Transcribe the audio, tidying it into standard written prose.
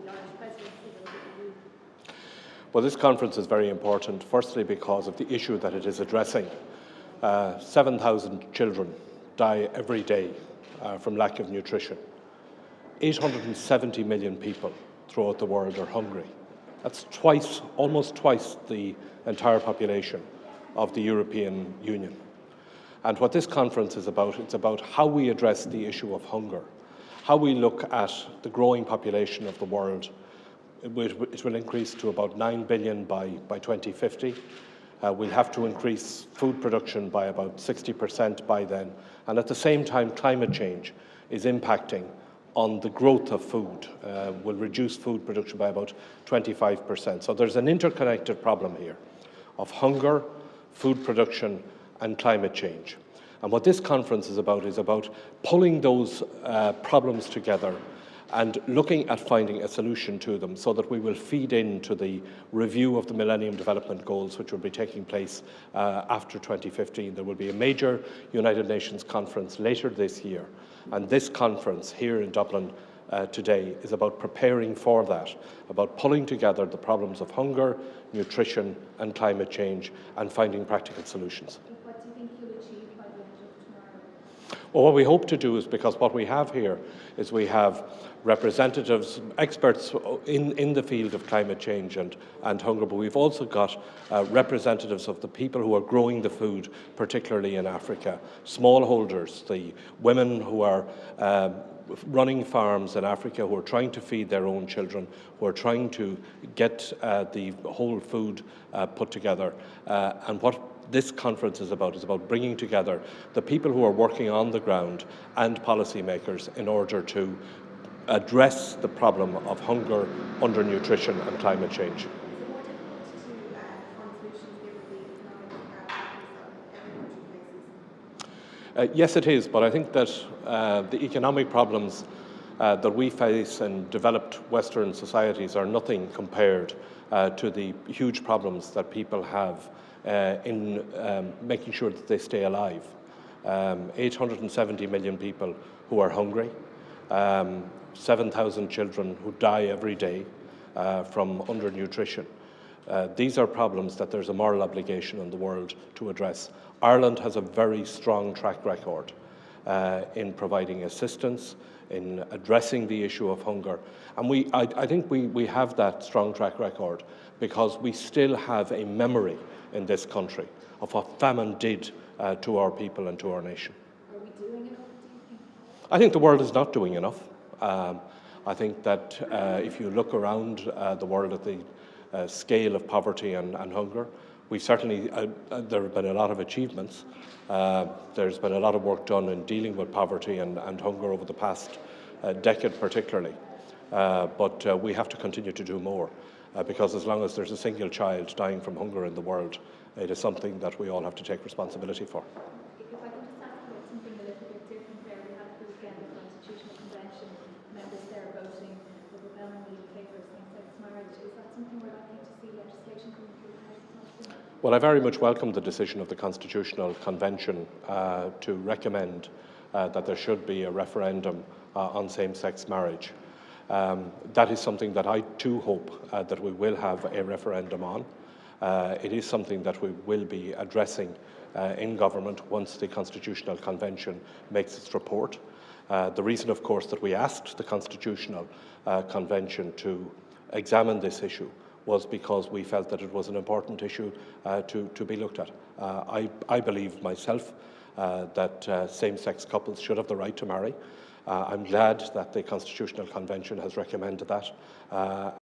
the Irish presidency of the EU? Well, this conference is very important, firstly because of the issue that it is addressing. 7,000 children die every day from lack of nutrition. 870 million people throughout the world are hungry. That's almost twice the entire population of the European Union. And what this conference is about, it's about how we address the issue of hunger, how we look at the growing population of the world. It will increase to about 9 billion by 2050. We'll have to increase food production by about 60% by then. And at the same time, climate change is impacting on the growth of food. Will reduce food production by about 25%. So there's an interconnected problem here of hunger, food production, and climate change. And what this conference is about pulling those problems together and looking at finding a solution to them so that we will feed into the review of the Millennium Development Goals, which will be taking place after 2015. There will be a major United Nations conference later this year, and this conference here in Dublin today is about preparing for that, about pulling together the problems of hunger, nutrition and climate change and finding practical solutions. What do you think you'll achieve by the end of tomorrow? Well, what we hope to do is, because what we have here is we have representatives, experts in the field of climate change and hunger, but we've also got representatives of the people who are growing the food, particularly in Africa, smallholders, the women who are running farms in Africa, who are trying to feed their own children, who are trying to get the whole food put together. And what this conference is about bringing together the people who are working on the ground and policymakers in order to address the problem of hunger, undernutrition and climate change. Is it more difficult to find solutions given the economic problems that every country faces? Yes, it is, but I think that the economic problems that we face in developed Western societies are nothing compared to the huge problems that people have in making sure that they stay alive. 870 million people who are hungry, 7,000 children who die every day from undernutrition. These are problems that there's a moral obligation in the world to address. Ireland has a very strong track record in providing assistance, in addressing the issue of hunger. And I think we have that strong track record because we still have a memory in this country of what famine did to our people and to our nation. Are we doing enough, do you think? I think the world is not doing enough. I think that if you look around the world at the scale of poverty and hunger, we've certainly, there have been a lot of achievements. There's been a lot of work done in dealing with poverty and hunger over the past decade particularly. But we have to continue to do more because as long as there's a single child dying from hunger in the world, it is something that we all have to take responsibility for. If I can just ask about something a little bit different there. We had this weekend the Constitutional Convention, members there voting overwhelmingly in favour of same-sex marriage. Is that something we're likely to see legislation coming through the House? Well, I very much welcome the decision of the Constitutional Convention to recommend that there should be a referendum on same-sex marriage. That is something that I too hope that we will have a referendum on. It is something that we will be addressing in government once the Constitutional Convention makes its report. The reason, of course, that we asked the Constitutional Convention to examine this issue was because we felt that it was an important issue to be looked at. I believe myself that same-sex couples should have the right to marry. I'm glad that the Constitutional Convention has recommended that,